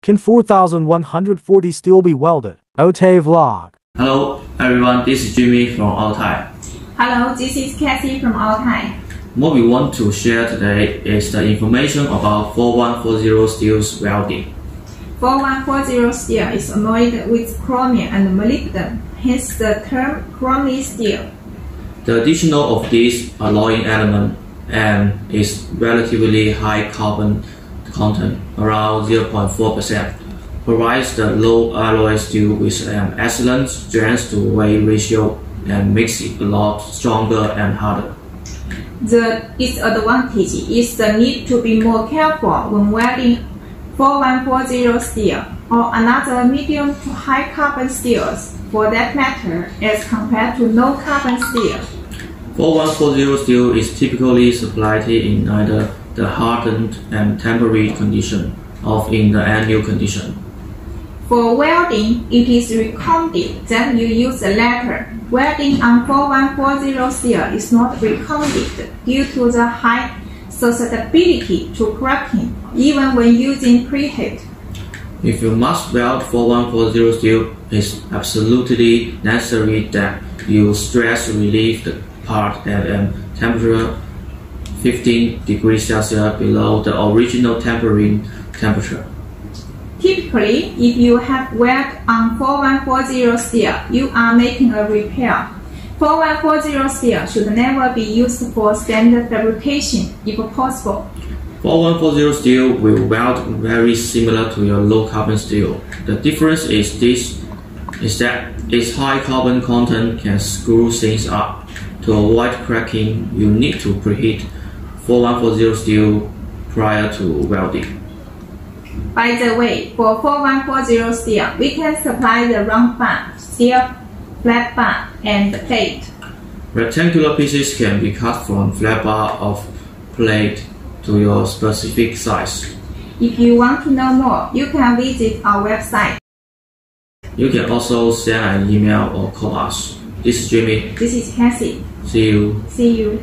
Can 4140 steel be welded? Otay vlog. Hello everyone, this is Jimmy from Altai. Hello, this is Cassie from Altai. What we want to share today is the information about 4140 steel's welding. 4140 steel is alloyed with chromium and molybdenum, hence the term chromium steel. The addition of this alloying element is relatively high carbon content, around 0.4%, provides the low alloy steel with an excellent strength to weight ratio and makes it a lot stronger and harder. The disadvantage is the need to be more careful when welding 4140 steel or another medium to high carbon steels for that matter as compared to low carbon steel. 4140 steel is typically supplied in either the hardened and temporary condition or in the annual condition. For welding, it is recommended that you use the latter. Welding on 4140 steel is not recommended due to the high susceptibility to cracking, even when using preheat. If you must weld 4140 steel, it's absolutely necessary that you stress relieve the part at a temperature 15 degrees Celsius below the original tempering temperature. Typically, if you have weld on 4140 steel, you are making a repair. 4140 steel should never be used for standard fabrication if possible. 4140 steel will weld very similar to your low carbon steel. The difference is that its high carbon content can screw things up. To avoid cracking, you need to preheat 4140 steel prior to welding. By the way, for 4140 steel, we can supply the round bar, steel, flat bar, and plate. Rectangular pieces can be cut from flat bar of plate to your specific size. If you want to know more, you can visit our website. You can also send an email or call us. This is Jimmy. This is Cassie. See you. See you.